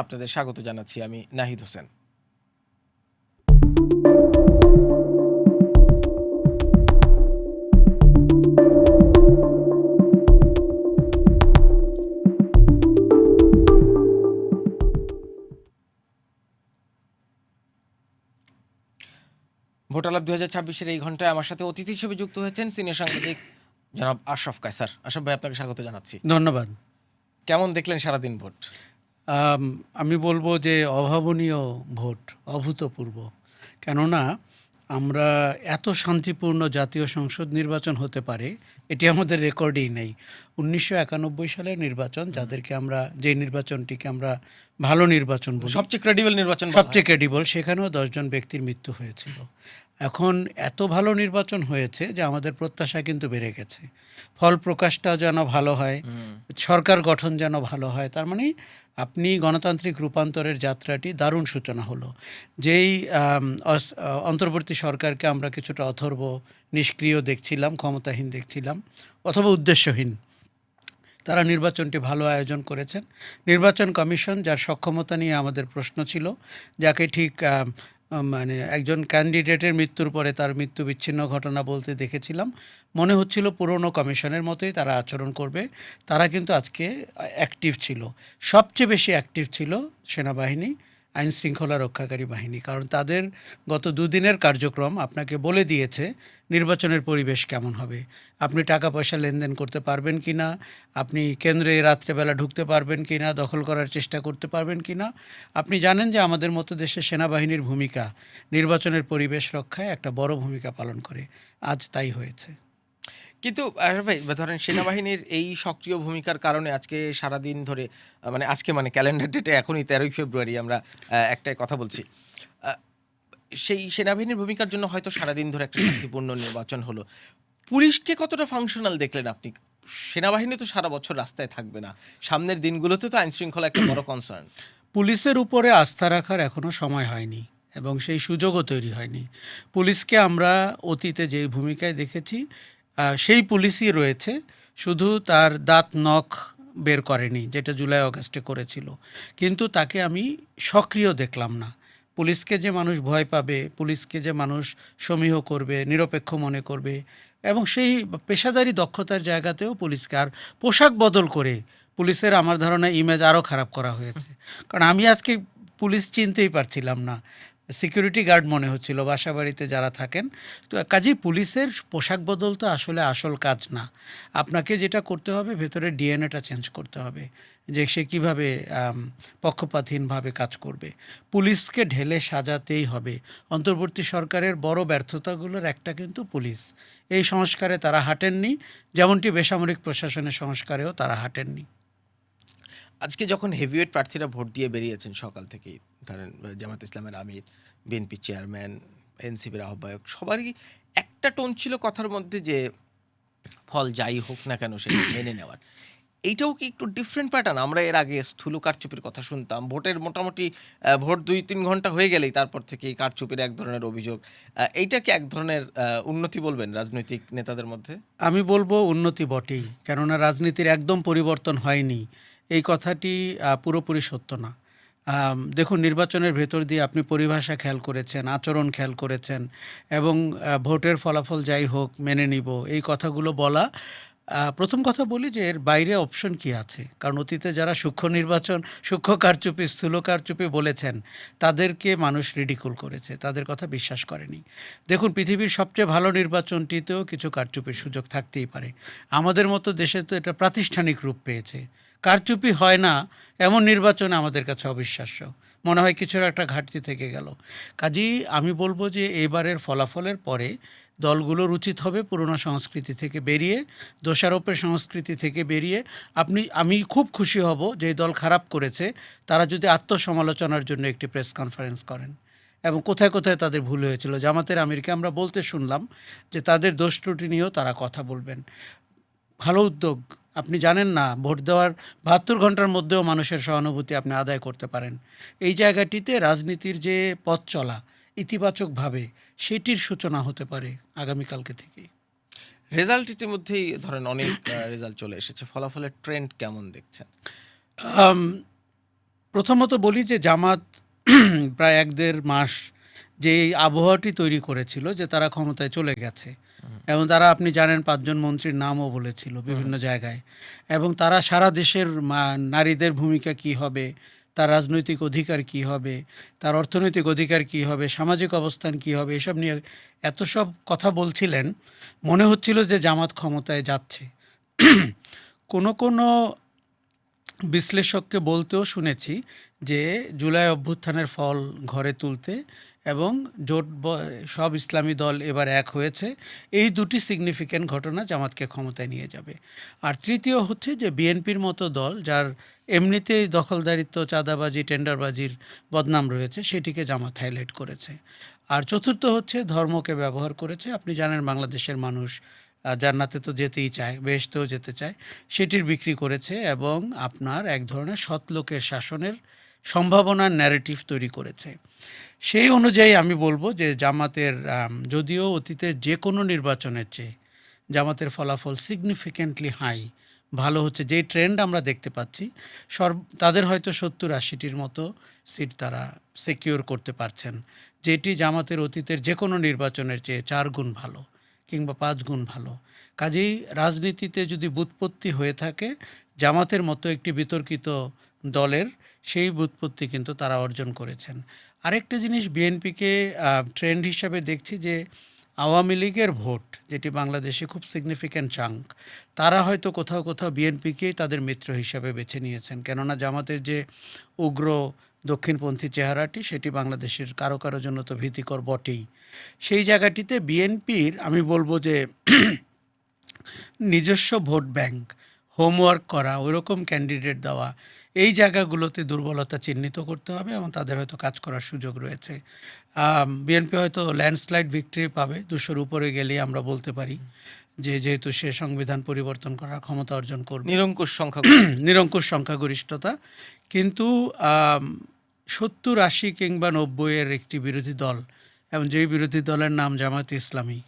আপনাদের স্বাগত জানাচ্ছি আমি নাহিদ হোসেন। ভোটালাপ ২০২৬-এর এই ঘন্টায় আমার সাথে অতিথি হিসেবে যুক্ত হয়েছেন সিনিয়র সাংবাদিক জনাব আশরাফ কায়সার। আশরাফ ভাই, আপনাকে স্বাগত জানাচ্ছি। ধন্যবাদ। কেমন দেখলেন সারাদিন ভোট? আমি বলবো যে অভাবনীয় ভোট, অভূতপূর্ব। কেননা আমরা এত শান্তিপূর্ণ জাতীয় সংসদ নির্বাচন হতে পারে এটি আমাদের রেকর্ডেই নেই। ১৯৯১ সালের নির্বাচন, যে নির্বাচনটিকে আমরা ভালো নির্বাচন বলি, সবচেয়ে ক্রেডিবল নির্বাচন, সবচেয়ে ক্রেডিবল, সেখানেও ১০ জন ব্যক্তির মৃত্যু হয়েছিল। এখন এত ভালো নির্বাচন হয়েছে যে আমাদের প্রত্যাশা কিন্তু বেড়ে গেছে। ফল প্রকাশটা যেন ভালো হয়, সরকার গঠন যেন ভালো হয়। তার মানে আপনি গণতান্ত্রিক রূপান্তরের যাত্রাটি দারুণ সূচনা হলো। যেই অন্তর্বর্তী সরকারকে আমরা কিছুটা অথর্ব, নিষ্ক্রিয় দেখছিলাম, ক্ষমতাহীন দেখছিলাম অথবা উদ্দেশ্যহীন, তারা নির্বাচনটি ভালো আয়োজন করেছেন। নির্বাচন কমিশন, যার সক্ষমতা নিয়ে আমাদের প্রশ্ন ছিল, যাকে ঠিক মানে একজন ক্যান্ডিডেটের মৃত্যুর পরে তার মৃত্যু বিচ্ছিন্ন ঘটনা বলতে দেখেছিলাম, মনে হচ্ছিল পুরনো কমিশনের মতোই তারা আচরণ করবে। তারা কিন্তু আজকে অ্যাক্টিভ ছিল। সবচেয়ে বেশি অ্যাক্টিভ ছিল সেনাবাহিনী, আইন শৃঙ্খলা রক্ষাকারী বাহিনী। কারণ তাদের গত দুদিনের কার্যক্রম আপনাকে বলে দিয়েছে নির্বাচনের পরিবেশ কেমন হবে। আপনি টাকা পয়সা লেনদেন করতে পারবেন কি না, আপনি কেন্দ্রে রাত্রেবেলা ঢুকতে পারবেন কি না, দখল করার চেষ্টা করতে পারবেন কি না। আপনি জানেন যে আমাদের মতো দেশে সেনাবাহিনীর ভূমিকা নির্বাচনের পরিবেশ রক্ষায় একটা বড় ভূমিকা পালন করে। আজ তাই হয়েছে। কিন্তু আশরাফ ভাই, ধরেন সেনাবাহিনীর এই সক্রিয় ভূমিকার কারণে আজকে সারাদিন ধরে আজকে ক্যালেন্ডার ডেটে এখনই ১৩ই ফেব্রুয়ারি আমরা একটাই কথা বলছি। সেই সেনাবাহিনীর ভূমিকার জন্য হয়তো সারাদিন ধরে একটা শান্তিপূর্ণ নির্বাচন হলো। পুলিশকে কতটা ফাংশনাল দেখলেন আপনি? সেনাবাহিনী তো সারা বছর রাস্তায় থাকবে না, সামনের দিনগুলোতে তো আইন শৃঙ্খলা একটা বড় কনসার্ন। পুলিশের উপরে আস্থা রাখার এখনও সময় হয়নি এবং সেই সুযোগও তৈরি হয়নি। পুলিশকে আমরা অতীতে যে ভূমিকায় দেখেছি সেই পুলিশই রয়েছে, শুধু তার দাঁত নখ বের করেনি, যেটা জুলাই অগাস্টে করেছিল। কিন্তু তাকে আমি সক্রিয় দেখলাম না। পুলিশকে যে মানুষ ভয় পাবে, পুলিশকে যে মানুষ সমীহ করবে, নিরপেক্ষ মনে করবে, এবং সেই পেশাদারি দক্ষতার জায়গাতেও পুলিশকে আর পোশাক বদল করে পুলিশের আমার ধারণা ইমেজ আরও খারাপ করা হয়েছে। কারণ আমি আজকে পুলিশ চিনতেই পারছিলাম না, সিকিউরিটি গার্ড মনে হচ্ছিল বাসা বাড়িতে যারা থাকেন। তো কাজেই পুলিশের পোশাক বদল তো আসলে আসল কাজ না। আপনাকে যেটা করতে হবে, ভেতরে ডিএনএটা চেঞ্জ করতে হবে, যে সে কীভাবে পক্ষপাতহীনভাবে কাজ করবে। পুলিশকে ঢেলে সাজাতেই হবে। অন্তর্বর্তী সরকারের বড় ব্যর্থতাগুলোর একটা কিন্তু পুলিশ। এই সংস্কারে তারা হাঁটেননি, যেমনটি বেসামরিক প্রশাসনের সংস্কারেও তারা হাঁটেননি। আজকে যখন হেভিওয়েট প্রার্থীরা ভোট দিয়ে বেরিয়েছেন সকাল থেকেই, ধরেন জামাত ইসলামের আমির, বিএনপি চেয়ারম্যান, এনসিপির আহ্বায়ক, সবারই একটা টোন ছিল কথার মধ্যে যে ফল যাই হোক না কেন সেটা মেনে নেওয়ার। এইটাও কি একটু ডিফারেন্ট প্যাটার্ন? আমরা এর আগে স্থূল কারচুপির কথা শুনতাম, ভোটের মোটামুটি ভোট ২-৩ ঘন্টা হয়ে গেলেই তারপর থেকে কারচুপির এক ধরনের অভিযোগ। এইটা কি এক ধরনের উন্নতি বলবেন রাজনৈতিক নেতাদের মধ্যে? আমি বলবো উন্নতি বটেই, কেননা রাজনীতির একদম পরিবর্তন হয়নি এই কথাটি পুরোপুরি সত্য না। দেখুন, নির্বাচনের ভেতর দিয়ে আপনি পরিভাষা খেয়াল করেছেন, আচরণ খেয়াল করেছেন, এবং ভোটের ফলাফল যাই হোক মেনে নিব, এই কথাগুলো বলা। প্রথম কথা বলি যে এর বাইরে অপশন কি আছে, কারণ অতীতে যারা সূক্ষ্ম নির্বাচন, সূক্ষ্ম কারচুপি, স্থূল কারচুপি বলেছেন, তাদেরকে মানুষ রিডিকুল করেছে, তাদের কথা বিশ্বাস করেনি। দেখুন, পৃথিবীর সবচেয়ে ভালো নির্বাচনটিতেও কিছু কারচুপির সুযোগ থাকতেই পারে। আমাদের মতো দেশে তো এটা প্রাতিষ্ঠানিক রূপ পেয়েছে। কারচুপি হয় না এমন নির্বাচন আমাদের কাছে অবিশ্বাস্য, মনে হয় কিছুর একটা ঘাটতি থেকে গেল। কাজেই আমি বলবো যে এবারের ফলাফলের পরে দলগুলোর উচিত হবে পুরনো সংস্কৃতি থেকে বেরিয়ে, দোষারোপের সংস্কৃতি থেকে বেরিয়ে, আমি খুব খুশি হব যে দল খারাপ করেছে তারা যদি আত্মসমালোচনার জন্য একটি প্রেস কনফারেন্স করেন এবং কোথায় কোথায় তাদের ভুল হয়েছিল। জামাতের আমিরকে আমরা বলতে শুনলাম যে তাদের দোষ ত্রুটি নিয়েও তারা কথা বলবেন। ভালো উদ্যোগ। আপনি জানেন না, ভোট দেওয়ার ৭২ ঘন্টার মধ্যেও মানুষের সহানুভূতি আপনি আদায় করতে পারেন। এই জায়গাটিতে রাজনীতির যে পথ চলা ইতিবাচকভাবে, সেটির সূচনা হতে পারে আগামীকালকে থেকেই। রেজাল্ট ইতিমধ্যেই ধরেন অনেক রেজাল্ট চলে এসেছে, ফলাফলের ট্রেন্ড কেমন দেখছেন? প্রথমত বলি যে জামাত প্রায় ১-১.৫ মাস যে এই আবহাওয়াটি তৈরি করেছিল যে তারা ক্ষমতায় চলে গেছে, এবং তারা আপনি জানেন ৫ জন মন্ত্রীর নামও বলেছিল বিভিন্ন জায়গায়, এবং তারা সারা দেশের নারীদের ভূমিকা কি হবে, তার রাজনৈতিক অধিকার কি হবে, তার অর্থনৈতিক অধিকার কি হবে, সামাজিক অবস্থান কি হবে, এসব নিয়ে এত সব কথা বলছিলেন, মনে হচ্ছিল যে জামাত ক্ষমতায় যাচ্ছে। কোনো কোনো বিশ্লেষককে বলতেও শুনেছি যে জুলাই অভ্যুত্থানের ফল ঘরে তুলতে এবং সব ইসলামী দল এবার এক হয়েছে, এই দুটি সিগনিফিক্যান্ট ঘটনা জামাতকে ক্ষমতায় নিয়ে যাবে। আর তৃতীয় হচ্ছে যে বিএনপির মতো দল যার এমনিতেই দখলদারিত্ব, চাঁদাবাজি, টেন্ডারবাজির বদনাম রয়েছে, সেটিকে জামাত হাইলাইট করেছে। আর চতুর্থ হচ্ছে ধর্মকে ব্যবহার করেছে। আপনি জানেন বাংলাদেশের মানুষ জান্নাতে তো যেতেই চায়, বেহেশতেও যেতে চায়, সেটির বিক্রি করেছে এবং আপনার এক ধরনের সৎলোকের শাসনের সম্ভাবনার ন্যারেটিভ তৈরি করেছে। সেই অনুযায়ী আমি বলবো যে জামাতের যদিও অতীতের যে কোনো নির্বাচনের চেয়ে জামাতের ফলাফল সিগনিফিক্যান্টলি হাই, ভালো হচ্ছে, যেই ট্রেন্ড আমরা দেখতে পাচ্ছি, তাদের হয়তো ৭০-৮০টির মতো সিট তারা সিকিউর করতে পারছেন, যেটি জামাতের অতীতের যে কোনো নির্বাচনের চেয়ে ৪ গুণ ভালো কিংবা ৫ গুণ ভালো। কাজেই রাজনীতিতে যদি ব্যুৎপত্তি হয়ে থাকে জামাতের মতো একটি বিতর্কিত দলের, সেই ব্যুৎপত্তি কিন্তু তারা অর্জন করেছেন। আরেকটা জিনিস বিএনপিকে ট্রেন্ড হিসাবে দেখছি যে আওয়ামী লীগের ভোট, যেটি বাংলাদেশে খুব সিগনিফিক্যান্ট চাঙ্ক, তারা হয়তো কোথাও কোথাও বিএনপিকেই তাদের মিত্র হিসাবে বেছে নিয়েছেন। কেননা জামাতের যে উগ্র দক্ষিণপন্থী চেহারাটি, সেটি বাংলাদেশের কারো কারো জন্য তো ভীতিকর বটেই। সেই জায়গাটিতে বিএনপির আমি বলবো যে নিজস্ব ভোট ব্যাংক, হোমওয়ার্ক করা, ওইরকম ক্যান্ডিডেট দেওয়া, এই জায়গাগুলোতে দুর্বলতা চিহ্নিত করতে হবে এবং তাদের হয়তো কাজ করার সুযোগ রয়েছে। বিএনপি হয়তো ল্যান্ডস্লাইড ভিক্টরি পাবে, ২০০-র উপরে গেলেই আমরা বলতে পারি যে যেহেতু সে সংবিধান পরিবর্তন করার ক্ষমতা অর্জন করবে, নিরঙ্কুশ সংখ্যাগরিষ্ঠতা। কিন্তু ৭০-৮০ কিংবা ৯০-এর একটি বিরোধী দল, এবং যেই বিরোধী দলের নাম জামায়াতে ইসলামী,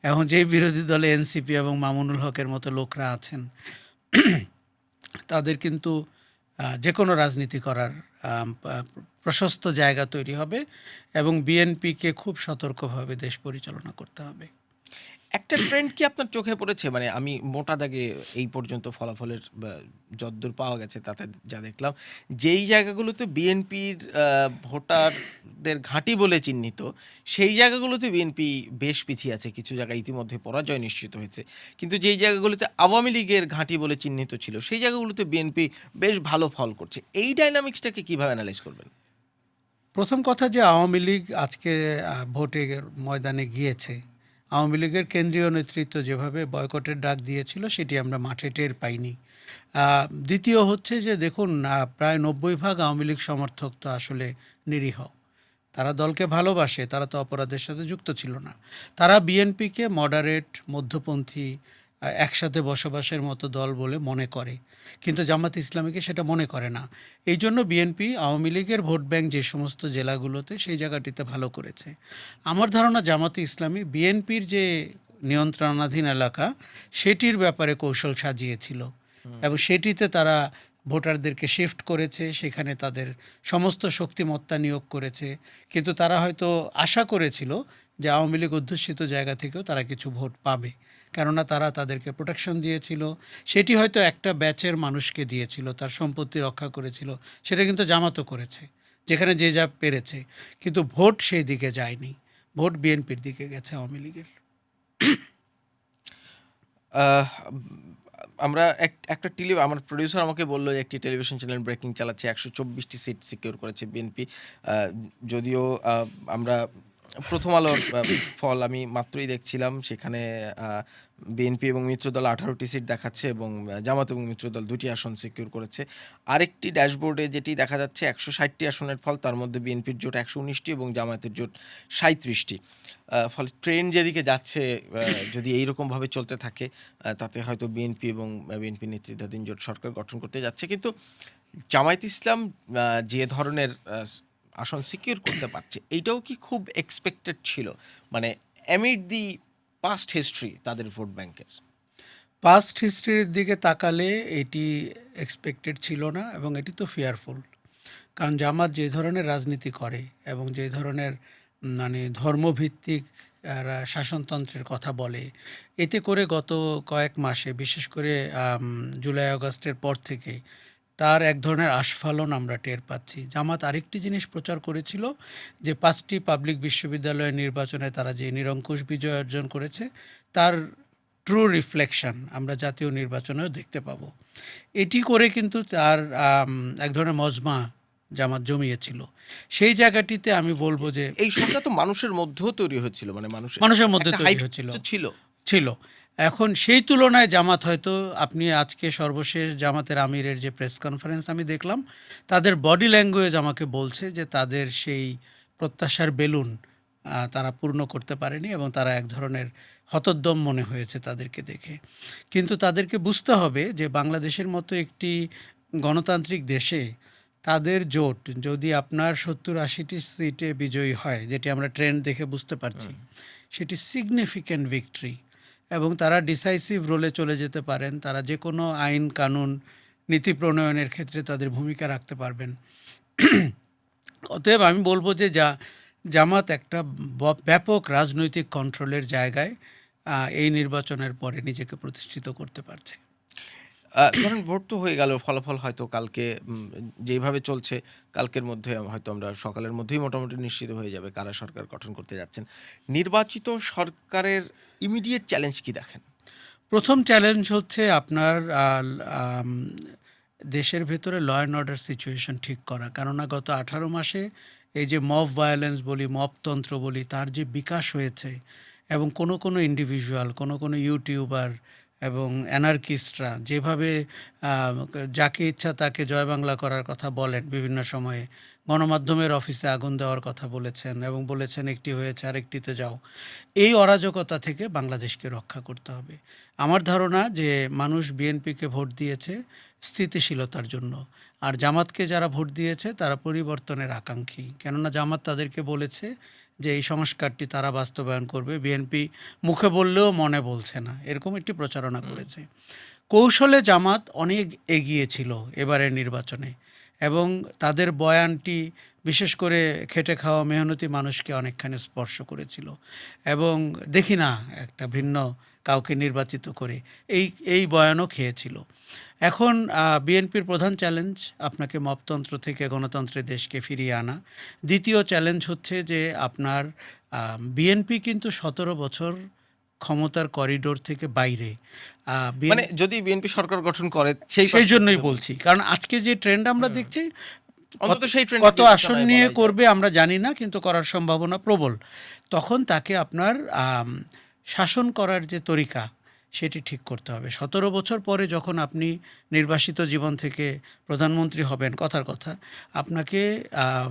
এবং যেই বিরোধী দলে এনসিপি এবং মামুনুল হকের মতো লোকরা আছেন, তাদের কিন্তু যে কোনো রাজনীতি করার প্রশস্ত জায়গা তৈরি হবে এবং বিএনপিকে খুব সতর্কভাবে দেশ পরিচালনা করতে হবে। একটা ট্রেন্ড কি আপনার চোখে পড়েছে? মানে আমি মোটা দাগে এই পর্যন্ত ফলাফলের যদ্দূর পাওয়া গেছে তাতে যা দেখলাম, যেই জায়গাগুলোতে বিএনপির ভোটারদের ঘাঁটি বলে চিহ্নিত, সেই জায়গাগুলোতে বিএনপি বেশ পিছিয়ে আছে। কিছু জায়গায় ইতিমধ্যে পরাজয় নিশ্চিত হয়েছে, কিন্তু যেই জায়গাগুলোতে আওয়ামী লীগের ঘাঁটি বলে চিহ্নিত ছিল, সেই জায়গাগুলোতে বিএনপি বেশ ভালো ফল করছে। এই ডাইনামিক্সটাকে কীভাবে অ্যানালাইজ করবেন? প্রথম কথা যে আওয়ামী লীগ আজকে ভোটের ময়দানে গিয়েছে, আওয়ামী লীগের কেন্দ্রীয় নেতৃত্ব যেভাবে বয়কটের ডাক দিয়েছিল, সেটি আমরা মাঠে টের পাইনি। দ্বিতীয় হচ্ছে যে দেখুন, প্রায় ৯০% আওয়ামী লীগ সমর্থক তো আসলে নিরীহ, তারা দলকে ভালোবাসে, তারা তো অপরাধের সাথে যুক্ত ছিল না। তারা বিএনপিকে মডারেট, মধ্যপন্থী, একসাথে বসবাসের মতো দল বলে মনে করে, কিন্তু জামাত ইসলামীকে সেটা মনে করে না। এই জন্য বিএনপি আওয়ামী লীগের ভোট ব্যাংক যে সমস্ত জেলাগুলোতে, সেই জায়গাটিতে ভালো করেছে। আমার ধারণা জামাতে ইসলামী বিএনপির যে নিয়ন্ত্রণাধীন এলাকা, সেটির ব্যাপারে কৌশল সাজিয়েছিল এবং সেটিতে তারা ভোটারদেরকে শিফট করেছে, সেখানে তাদের সমস্ত শক্তিমত্তা নিয়োগ করেছে। কিন্তু তারা হয়তো আশা করেছিল যে আওয়ামী লীগ অধ্যুষিত জায়গা থেকেও তারা কিছু ভোট পাবে, কেননা তারা তাদেরকে প্রোটেকশন দিয়েছিল। সেটি হয়তো একটা ব্যাচের মানুষকে দিয়েছিল, তার সম্পত্তি রক্ষা করেছিল। সেটা কিন্তু জামাতও করেছে, যেখানে যে যা পেরেছে। কিন্তু ভোট সেই দিকে যায়নি, ভোট বিএনপির দিকে গেছে, আওয়ামী লীগের। আমরা একটা আমার প্রডিউসার আমাকে বললো যে একটি টেলিভিশন চ্যানেল ব্রেকিং চালাচ্ছে, ১২৪টি সিট সিকিউর করেছে বিএনপি। যদিও আমরা প্রথম আলোর ফল আমি মাত্রই দেখছিলাম, সেখানে বিএনপি এবং মিত্রদল 18টি সিট দেখাচ্ছে এবং জামাত এবং মিত্রদল 2টি আসন সিকিউর করেছে। আরেকটি ড্যাশবোর্ডে যেটি দেখা যাচ্ছে 160টি আসনের ফল, তার মধ্যে বিএনপির জোট 119টি এবং জামায়াতের জোট 37টি। ফলে ট্রেন যেদিকে যাচ্ছে, যদি এইরকমভাবে চলতে থাকে, তাতে হয়তো বিএনপি এবং বিএনপি নেতৃত্বাধীন জোট সরকার গঠন করতে যাচ্ছে। কিন্তু জামায়াত ইসলাম যে ধরনের আসন সিকিউর করতে পারছে, এইটাও কি খুব এক্সপেক্টেড ছিল? মানে অ্যামিড দি পাস্ট হিস্ট্রি তাদের ভোট ব্যাংকের পাস্ট হিস্ট্রির দিকে তাকালে এটি এক্সপেক্টেড ছিল না এবং এটি তো ফেয়ারফুল। কারণ জামাত যে ধরনের রাজনীতি করে এবং যে ধরনের মানে ধর্মভিত্তিক শাসনতন্ত্রের কথা বলে, এতে করে গত কয়েক মাসে বিশেষ করে জুলাই আগস্টের পর থেকে তার এক ধরনের আস্ফালন আমরা টের পাচ্ছি। জামাত আরেকটি জিনিস প্রচার করেছিল যে ৫টি পাবলিক বিশ্ববিদ্যালয়ের নির্বাচনে তারা যে নিরঙ্কুশ বিজয় অর্জন করেছে তার ট্রু রিফ্লেকশন আমরা জাতীয় নির্বাচনেও দেখতে পাবো। এটি করে কিন্তু তার এক ধরনের মজমা জামাত জমিয়েছিল। সেই জায়গাটিতে আমি বলবো যে এই সংখ্যা তো মানুষের মধ্যেও তৈরি হচ্ছিল, মানে মানুষের মধ্যে একটা তৈরি hype হচ্ছিল তো ছিল। ছিল। এখন সেই তুলনায় জামাত হয়তো আপনি আজকে সর্বশেষ জামাতের আমিরের যে প্রেস কনফারেন্স আমি দেখলাম, তাদের বডি ল্যাঙ্গুয়েজ আমাকে বলছে যে তাদের সেই প্রত্যাশার বেলুন তারা পূর্ণ করতে পারেনি এবং তারা এক ধরনের হতোদ্যম মনে হয়েছে তাদেরকে দেখে। কিন্তু তাদেরকে বুঝতে হবে যে বাংলাদেশের মতো একটি গণতান্ত্রিক দেশে তাদের জোট যদি আপনার ৭০-৮০টি সিটে বিজয়ী হয়, যেটি আমরা ট্রেন্ড দেখে বুঝতে পারছি, সেটি সিগনিফিক্যান্ট ভিক্টরি এবং তারা ডিসাইসিভ রোলে চলে যেতে পারেন। তারা যে কোনো আইন কানুন নীতি প্রণয়নের ক্ষেত্রে তাদের ভূমিকা রাখতে পারবেন। অতএব আমি বলবো যে জামাত একটা ব্যাপক রাজনৈতিক কন্ট্রোলের জায়গায় এই নির্বাচনের পরে নিজেকে প্রতিষ্ঠিত করতে পারছে। ধরেন ভোট তো হয়ে গেল, ফলাফল হয়তো কালকে যেইভাবে চলছে কালকের মধ্যে হয়তো আমরা সকালের মধ্যেই মোটামুটি নিশ্চিত হয়ে যাবে কারা সরকার গঠন করতে যাচ্ছেন। নির্বাচিত সরকারের ইমিডিয়েট চ্যালেঞ্জ কি দেখেন? প্রথম চ্যালেঞ্জ হচ্ছে আপনার আম, দেশের ভেতরে ল অ্যান্ড অর্ডার সিচুয়েশন ঠিক করা। কেননা গত 18 মাসে এই যে মব ভায়োলেন্স বলি, মবতন্ত্র বলি, তার যে বিকাশ হয়েছে এবং কোনো ইন্ডিভিজুয়াল, কোনো ইউটিউবার এবং অ্যানার্কিস্টরা যেভাবে যাকে ইচ্ছা তাকে জয় বাংলা করার কথা বলেন, বিভিন্ন সময়ে গণমাধ্যমের অফিসে আগুন দেওয়ার কথা বলেছেন এবং বলেছেন একটি হয়েছে আরেকটিতে যাও। এই অরাজকতা থেকে বাংলাদেশকে রক্ষা করতে হবে। আমার ধারণা যে মানুষ বিএনপিকে ভোট দিয়েছে স্থিতিশীলতার জন্য, আর জামাতকে যারা ভোট দিয়েছে তারা পরিবর্তনের আকাঙ্ক্ষী। কেননা জামাত তাদেরকে বলেছে যে এই সংস্কারটি তারা বাস্তবায়ন করবে, বিএনপি মুখে বললেও মনে বলছে না, এরকম একটি প্রচারণা করেছে। কৌশলে জামাত অনেক এগিয়ে ছিল এবারের নির্বাচনে এবং তাদের বয়ানটি বিশেষ করে খেটে খাওয়া মেহনতি মানুষকে অনেকখানি স্পর্শ করেছিল এবং দেখি না একটা ভিন্ন কাউকে নির্বাচিত করে এই বয়ানও খেয়েছিল। এখন বিএনপির প্রধান চ্যালেঞ্জ আপনাকে মবতন্ত্র থেকে গণতন্ত্রের দেশকে ফিরিয়ে আনা। দ্বিতীয় চ্যালেঞ্জ হচ্ছে যে আপনার বিএনপি কিন্তু ১৭ বছর ক্ষমতার করিডোর থেকে বাইরে। মানে যদি বিএনপি সরকার গঠন করে সেই জন্যই বলছি, কারণ আজকে যে ট্রেন্ড আমরা দেখছি, অন্তত সেই ট্রেন্ড কত আসন নিয়ে করবে আমরা জানি না, কিন্তু করার সম্ভাবনা প্রবল। তখন তাকে আপনার শাসন করার যে তরিকা সেটি ঠিক করতে হবে। ১৭ বছর পরে যখন আপনি নির্বাসিত জীবন থেকে প্রধানমন্ত্রী হবেন, কথার কথা, আপনাকে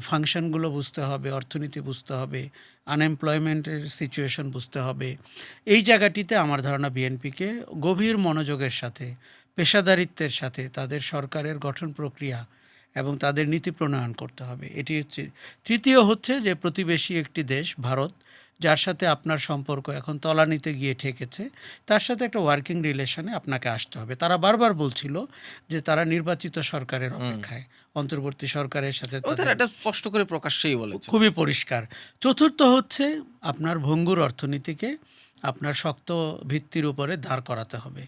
ফাংশনগুলো বুঝতে হবে, অর্থনীতি বুঝতে হবে, আনএমপ্লয়মেন্টের সিচুয়েশন বুঝতে হবে। এই জায়গাটিতে আমার ধারণা বিএনপিকে গভীর মনোযোগের সাথে, পেশাদারিত্বের সাথে তাদের সরকারের গঠন প্রক্রিয়া এবং তাদের নীতি প্রণয়ন করতে হবে। এটি হচ্ছে। তৃতীয় হচ্ছে যে প্রতিবেশী একটি দেশ ভারত, যার সাথে আপনার সম্পর্ক এখন তলানিতে গিয়ে ঠেকেছে, তার সাথে একটা ওয়ার্কিং রিলেশনে আপনাকে আসতে হবে। তারা বারবার বলছিল যে তারা নির্বাচিত সরকারের অপেক্ষায়, অন্তর্বর্তী সরকারের সাথে তারা এটা স্পষ্ট করে প্রকাশ্যেই বলেছে। খুবই পরিষ্কার। চতুর্থ হচ্ছে আপনার ভঙ্গুর অর্থনীতিকে আপনার শক্ত ভিত্তির উপরে দাঁড় করাতে হবে।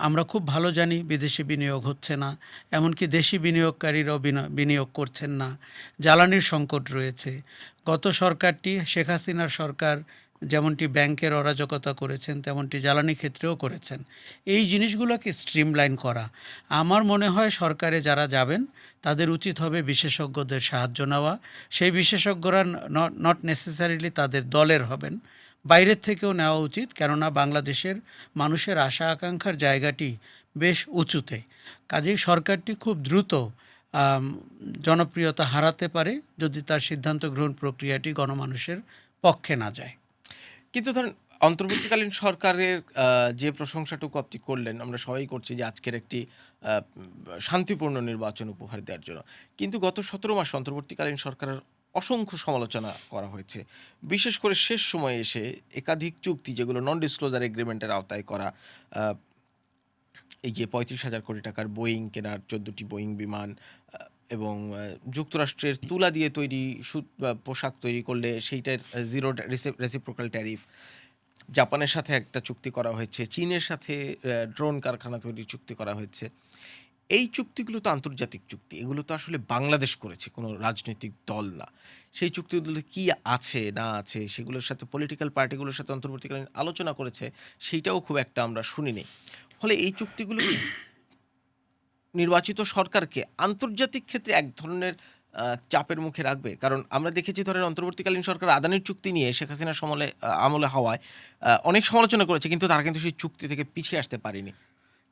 আমরা খুব ভালো জানি বিদেশি বিনিয়োগ হচ্ছে না, এমনকি দেশি বিনিয়োগকারীরাও বিনিয়োগ করছেন না, জ্বালানির সংকট রয়েছে। গত সরকারটি, শেখ হাসিনার সরকার, যেমনটি ব্যাংকের অরাজকতা করেছেন তেমনটি জ্বালানি ক্ষেত্রেও করেছেন। এই জিনিসগুলোকে স্ট্রিমলাইন করা। আমার মনে হয় সরকারে যারা যাবেন তাদের উচিত হবে বিশেষজ্ঞদের সাহায্য নেওয়া। সেই বিশেষজ্ঞরা নট নেসেসারিলি তাদের দলের হবেন, বাইরের থেকেও নেওয়া উচিত। কেননা বাংলাদেশের মানুষের আশা আকাঙ্ক্ষার জায়গাটি বেশ উঁচুতে। কাজেই সরকারটি খুব দ্রুত জনপ্রিয়তা হারাতে পারে যদি তার সিদ্ধান্ত গ্রহণ প্রক্রিয়াটি গণমানুষের পক্ষে না যায়। কিন্তু ধরেন অন্তর্বর্তীকালীন সরকারের যে প্রশংসাটুকু আপনি করলেন, আমরা সবাই করছি যে আজকের একটি শান্তিপূর্ণ নির্বাচন উপহার দেওয়ার জন্য, কিন্তু গত ১৭ মাস অন্তর্বর্তীকালীন সরকারের অসংখ্য সমালোচনা করা হয়েছে। বিশেষ করে শেষ সময়ে এসে একাধিক চুক্তি যেগুলো নন ডিসক্লোজার এগ্রিমেন্টের আওতায় করা, এই যে ৩৫,০০০ কোটি টাকার বোয়িং কেনার, ১৪টি বোয়িং বিমান, এবং যুক্তরাষ্ট্রের তুলা দিয়ে তৈরি সুত বা পোশাক তৈরি করলে সেইটার জিরো রেসিপ্রোকাল ট্যারিফ, জাপানের সাথে একটা চুক্তি করা হয়েছে, চীনের সাথে ড্রোন কারখানা তৈরির চুক্তি করা হয়েছে। এই চুক্তিগুলো তো আন্তর্জাতিক চুক্তি, এগুলো তো আসলে বাংলাদেশ করেছে, কোনো রাজনৈতিক দল না। সেই চুক্তিগুলো কি আছে না আছে সেগুলোর সাথে পলিটিক্যাল পার্টিগুলোর সাথে অন্তর্বর্তীকালীন আলোচনা করেছে, সেইটাও খুব একটা আমরা শুনিনি। ফলে এই চুক্তিগুলো কি নির্বাচিত সরকারকে আন্তর্জাতিক ক্ষেত্রে এক ধরনের চাপের মুখে রাখবে? কারণ আমরা দেখেছি ধরেন অন্তর্বর্তীকালীন সরকার আদানির চুক্তি নিয়ে শেখ হাসিনার আমলে হওয়ায় অনেক সমালোচনা করেছে, কিন্তু তারা কিন্তু সেই চুক্তি থেকে পিছিয়ে আসতে পারেনি।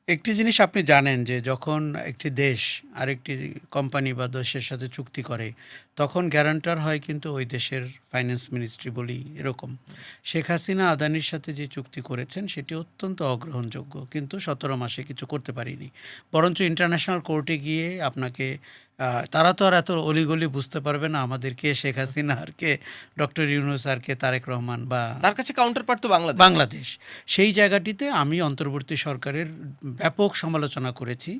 একটি জিনিস আপনি জানেন যে যখন একটি দেশ আরেকটি কোম্পানি বা দেশের সাথে চুক্তি করে তখন গ্যারান্টার হয় কিন্তু ওই দেশের ফাইন্যান্স মিনিস্ট্রি বলি এরকম। শেখ হাসিনা আদানির সাথে যে চুক্তি করেছেন সেটি অত্যন্ত অগ্রহণযোগ্য, কিন্তু 17 মাসে কিছু করতে পারিনি। বরঞ্চ ইন্টারন্যাশনাল কোর্টে গিয়ে আপনাকে তারা তো আর এত অলিগলি বুঝতে পারবে না আমাদের কে শেখ হাসিনা আর কে ডক্টর ইউনূস আর কে তারেক রহমান বা তার কাছে কাউন্টার পার্ট তো বাংলাদেশ। সেই জায়গাটিতে আমি অন্তর্বর্তী সরকারের ব্যাপক সমালোচনা করেছি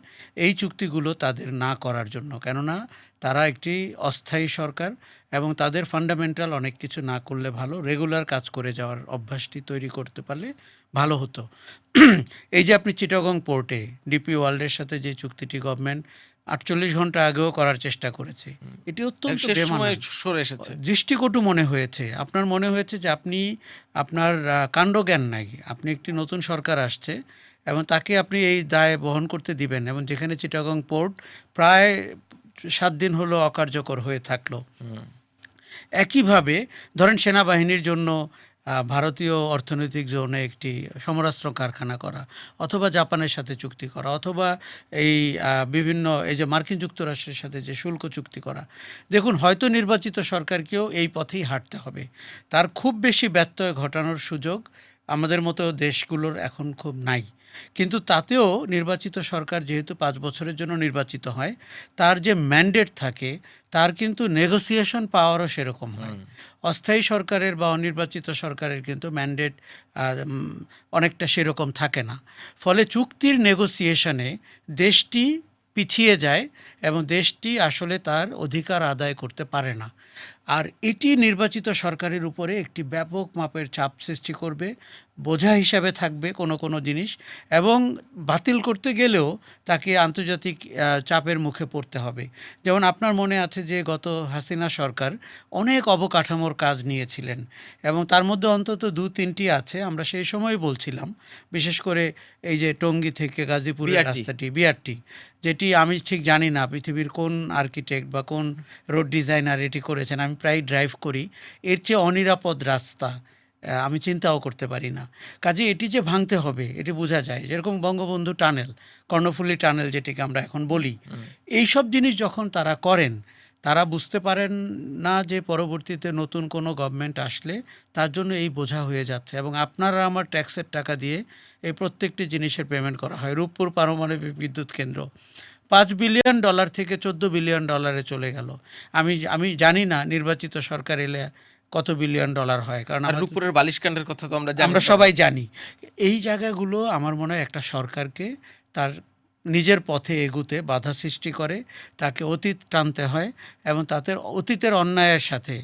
এই চুক্তিগুলো তাদের না করার জন্য, কেননা তারা একটি অস্থায়ী সরকার এবং তাদের ফান্ডামেন্টাল অনেক কিছু না করলে ভালো, রেগুলার কাজ করে যাওয়ার অভ্যাসটি তৈরি করতে পারলে ভালো হতো। এই যে আপনি চিটাগং পোর্টে ডিপি ওয়ার্ল্ডের সাথে যে চুক্তিটি গভর্নমেন্ট 48 ঘন্টা আগেও করার চেষ্টা করেছে, এটি অত্যন্ত সরে এসেছে, দৃষ্টিকটু মনে হয়েছে। আপনার মনে হয়েছে যে আপনি আপনার কাণ্ডজ্ঞান নাই, আপনি একটি নতুন সরকার আসছে এবং তাকে আপনি এই দায় বহন করতে দিবেন, এবং যেখানে চিটাগং পোর্ট প্রায় 7 দিন হলো অকার্যকর হয়ে থাকলো। একইভাবে ধরেন সেনাবাহিনীর জন্য ভারতীয় অর্থনৈতিক জোনে একটি সমরাস্ত্র কারখানা করা, অথবা জাপানের সাথে চুক্তি করা, অথবা এই বিভিন্ন এই যে মার্কিন যুক্তরাষ্ট্রের সাথে যে শুল্ক চুক্তি করা। দেখুন, হয়তো নির্বাচিত সরকারকেও এই পথেই হাঁটতে হবে, তার খুব বেশি ব্যত্যয় ঘটানোর সুযোগ আমাদের মতো দেশগুলোর এখন খুব নাই। কিন্তু তাতেও নির্বাচিত সরকার যেহেতু 5 বছরের জন্য নির্বাচিত হয়, তার যে ম্যান্ডেট থাকে তার কিন্তু নেগোসিয়েশন পাওয়ারও সেরকম হয়। অস্থায়ী সরকারের বা অনির্বাচিত সরকারের কিন্তু ম্যান্ডেট অনেকটা সেরকম থাকে না। ফলে চুক্তির নেগোসিয়েশনে দেশটি পিছিয়ে যায় এবং দেশটি আসলে তার অধিকার আদায় করতে পারে না। আর এটি নির্বাচিত সরকারের উপরে একটি ব্যাপক মাপের চাপ সৃষ্টি করবে, বোঝা হিসাবে থাকবে কোনো জিনিস, এবং বাতিল করতে গেলেও তাকে আন্তর্জাতিক চাপের মুখে পড়তে হবে। যেমন আপনার মনে আছে যে গত হাসিনা সরকার অনেক অবকাঠামোর কাজ নিয়েছিলেন এবং তার মধ্যে অন্তত 2-3টি আছে, আমরা সেই সময় বলছিলাম, বিশেষ করে এই যে টঙ্গী থেকে গাজীপুরের রাস্তাটি বিআরটি, যেটি আমি ঠিক জানি না পৃথিবীর কোন আর্কিটেক্ট বা কোন রোড ডিজাইনার এটি করেছেন। আমি প্রায় ড্রাইভ করি, এর চেয়ে অনিরাপদ রাস্তা আমি চিন্তাও করতে পারি না। কাজে এটি যে ভাঙতে হবে এটি বোঝা যায়। যেরকম বঙ্গবন্ধু টানেল, কর্ণফুলী টানেল যেটিকে আমরা এখন বলি, এইসব জিনিস যখন তারা করেন, তারা বুঝতে পারেন না যে পরবর্তীতে নতুন কোনো গভর্নমেন্ট আসলে তার জন্য এই বোঝা হয়ে যাচ্ছে। এবং আপনারা আমার ট্যাক্সের টাকা দিয়ে এই প্রত্যেকটি জিনিসের পেমেন্ট করা হয়। রূপপুর পারমাণবিক বিদ্যুৎ কেন্দ্র $5 বিলিয়ন থেকে $14 বিলিয়ন চলে গেল। আমি জানি না নির্বাচিত সরকার এলে কত $বিলিয়ন হয়, কারণ রূপপুরের বালিশকাণ্ডের কথা তো আমরা সবাই জানি। এই জায়গাগুলো আমার মনে হয় একটা সরকারকে তার নিজের পথে এগুতে বাধা সৃষ্টি করে, তাকে অতীত টানতে হয় এবং তাদের অতীতের অন্যায়ের সাথে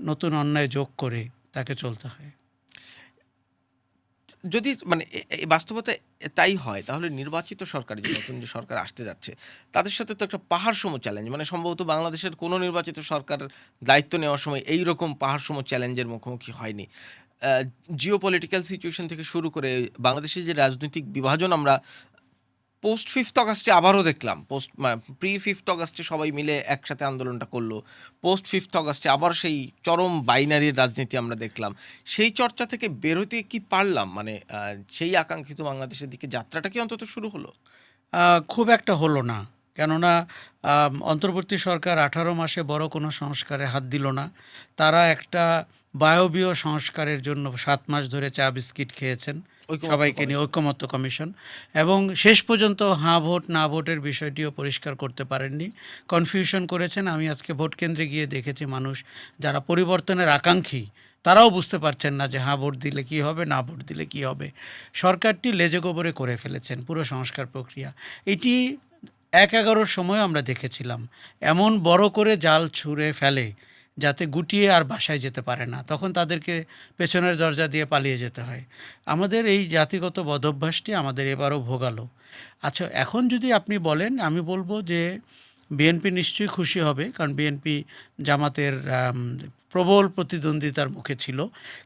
নতুন অন্যায় যোগ করে তাকে চলতে হয়। যদি মানে বাস্তবতা তাই হয়, তাহলে নির্বাচিত সরকার, যে নতুন যে সরকার আসতে যাচ্ছে, তাদের সাথে তো একটা পাহাড়সম চ্যালেঞ্জ, মানে সম্ভবত বাংলাদেশের কোনো নির্বাচিত সরকার দায়িত্ব নেওয়ার সময় এই রকম পাহাড়সম চ্যালেঞ্জের মুখোমুখি হয়নি। জিও পলিটিক্যাল সিচুয়েশন থেকে শুরু করে বাংলাদেশের যে রাজনৈতিক বিভাজন আমরা পোস্ট 5th অগাস্টে আবারও দেখলাম, প্রি 5th অগাস্টে সবাই মিলে একসাথে আন্দোলনটা করলো, পোস্ট 5th অগাস্টে আবার সেই চরম বাইনারির রাজনীতি আমরা দেখলাম। সেই চর্চা থেকে বেরোতে কি পারলাম? মানে সেই আকাঙ্ক্ষিত বাংলাদেশের দিকে যাত্রাটা কি অন্তত শুরু হলো? খুব একটা হলো না, কেননা অন্তর্বর্তী সরকার 18 মাসে বড় কোনো সংস্কারে হাত দিল না। তারা একটা বায়বীয় সংস্কারের জন্য 7 মাস ধরে চা বিস্কিট খেয়েছেন সবাইকে নিয়ে, ঐকমত্য কমিশন, এবং শেষ পর্যন্ত হাঁ ভোট না ভোটের বিষয়টিও পরিষ্কার করতে পারেননি, কনফিউশন করেছেন। আমি আজকে ভোট কেন্দ্রে গিয়ে দেখেছি মানুষ যারা পরিবর্তনের আকাঙ্ক্ষী তারাও বুঝতে পারছেন না যে হ্যাঁ ভোট দিলে কী হবে, না ভোট দিলে কী হবে। সরকারটি লেজে গোবরে করে ফেলেছেন পুরো সংস্কার প্রক্রিয়া। এটি ১-১১ সময় আমরা দেখেছিলাম এমন বড় করে জাল ছুঁড়ে ফেলে যাতে গুটিয়ে আর বাসায় যেতে পারে না, তখন তাদেরকে পেছনের দরজা দিয়ে পালিয়ে যেতে হয়। আমাদের এই জাতিগত বদভ্যাসটি আমাদের এবারও ভোগালো। আচ্ছা, এখন যদি আপনি বলেন, আমি বলবো যে বিএনপি নিশ্চয়ই খুশি হবে, কারণ বিএনপি জামাতের প্রবল প্রতিদ্বন্দ্বিতার মুখে ছিল,